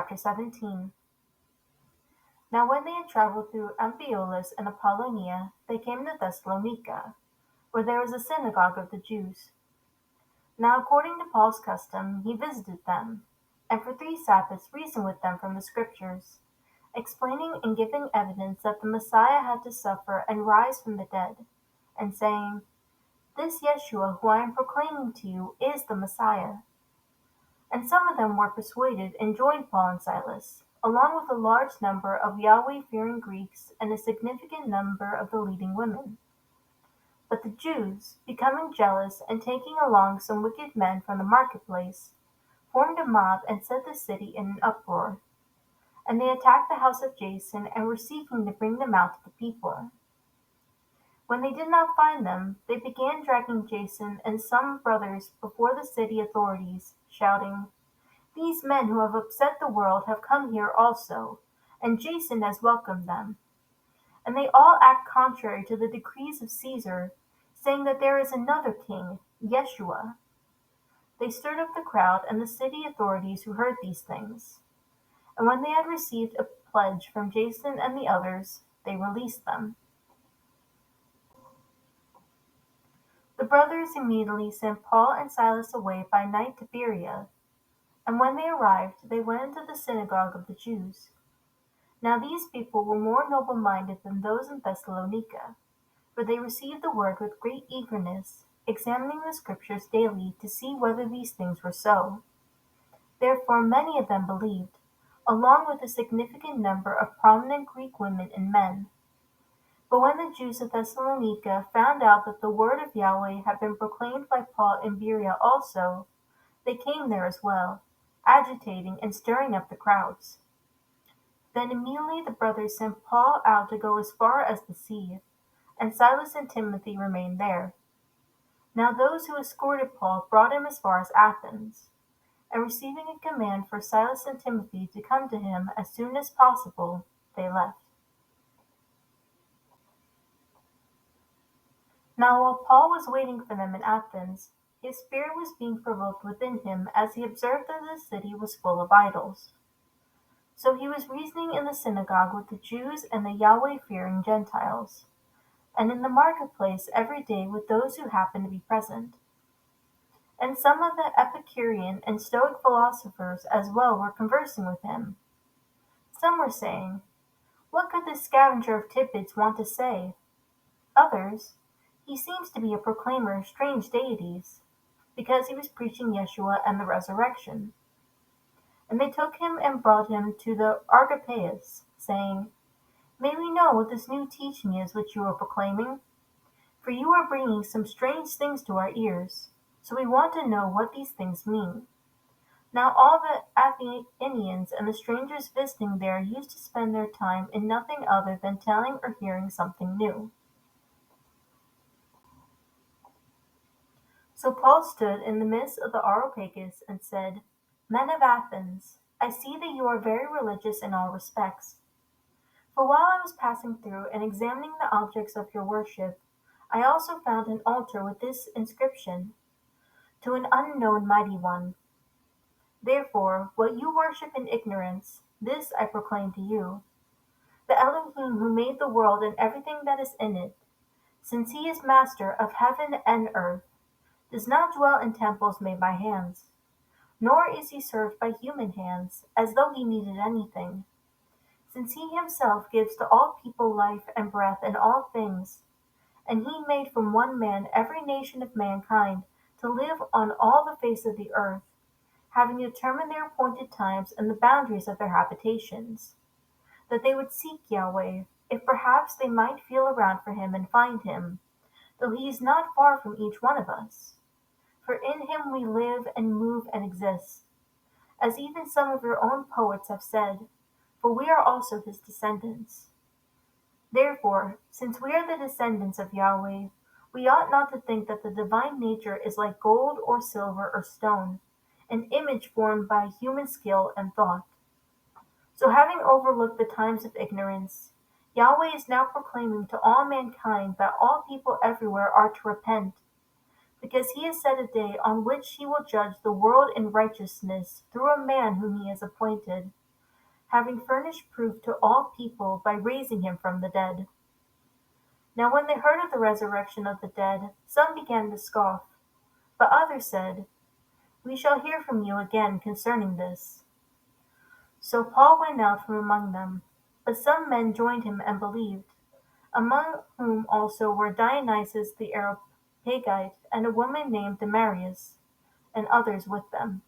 Chapter 17. Now when they had traveled through Amphipolis and Apollonia, they came to Thessalonica, where there was a synagogue of the Jews. Now according to Paul's custom, he visited them, and for 3 Sabbaths reasoned with them from the Scriptures, explaining and giving evidence that the Messiah had to suffer and rise from the dead, and saying, "This Yeshua who I am proclaiming to you is the Messiah." And some of them were persuaded and joined Paul and Silas, along with a large number of Yahweh-fearing Greeks and a significant number of the leading women. But the Jews, becoming jealous and taking along some wicked men from the marketplace, formed a mob and set the city in an uproar. And they attacked the house of Jason and were seeking to bring them out to the people. When they did not find them, they began dragging Jason and some brothers before the city authorities, shouting, "These men who have upset the world have come here also, and Jason has welcomed them. And they all act contrary to the decrees of Caesar, saying that there is another king, Yeshua." They stirred up the crowd and the city authorities who heard these things. And when they had received a pledge from Jason and the others, they released them. The brothers immediately sent Paul and Silas away by night to Berea. And when they arrived, they went into the synagogue of the Jews. Now these people were more noble-minded than those in Thessalonica, for they received the word with great eagerness, examining the Scriptures daily to see whether these things were so. Therefore many of them believed, along with a significant number of prominent Greek women and men. But when the Jews of Thessalonica found out that the word of Yahweh had been proclaimed by Paul in Berea also, they came there as well, agitating and stirring up the crowds. Then immediately the brothers sent Paul out to go as far as the sea, and Silas and Timothy remained there. Now those who escorted Paul brought him as far as Athens, and receiving a command for Silas and Timothy to come to him as soon as possible, they left. Now while Paul was waiting for them in Athens, his spirit was being provoked within him as he observed that the city was full of idols. So he was reasoning in the synagogue with the Jews and the Yahweh-fearing Gentiles, and in the marketplace every day with those who happened to be present. And some of the Epicurean and Stoic philosophers as well were conversing with him. Some were saying, "What could this scavenger of tidbits want to say?" Others, "He seems to be a proclaimer of strange deities," because he was preaching Yeshua and the resurrection. And they took him and brought him to the Archipaeus, saying, "May we know what this new teaching is which you are proclaiming? For you are bringing some strange things to our ears, so we want to know what these things mean." Now all the Athenians and the strangers visiting there used to spend their time in nothing other than telling or hearing something new. So Paul stood in the midst of the Areopagus and said, "Men of Athens, I see that you are very religious in all respects. For while I was passing through and examining the objects of your worship, I also found an altar with this inscription, 'To an unknown mighty one.' Therefore, what you worship in ignorance, this I proclaim to you. The Elohim who made the world and everything that is in it, since he is master of heaven and earth, does not dwell in temples made by hands, nor is he served by human hands, as though he needed anything, since he himself gives to all people life and breath and all things, and he made from one man every nation of mankind to live on all the face of the earth, having determined their appointed times and the boundaries of their habitations, that they would seek Yahweh, if perhaps they might feel around for him and find him, though he is not far from each one of us. For in him we live and move and exist, as even some of your own poets have said, for we are also his descendants. Therefore, since we are the descendants of Yahweh, we ought not to think that the divine nature is like gold or silver or stone, an image formed by human skill and thought. So having overlooked the times of ignorance, Yahweh is now proclaiming to all mankind that all people everywhere are to repent, because he has set a day on which he will judge the world in righteousness through a man whom he has appointed, having furnished proof to all people by raising him from the dead. Now when they heard of the resurrection of the dead, some began to scoff, but others said, "We shall hear from you again concerning this." So Paul went out from among them, but some men joined him and believed, among whom also were Dionysius the Areopagite, and a woman named Damaris, and others with them.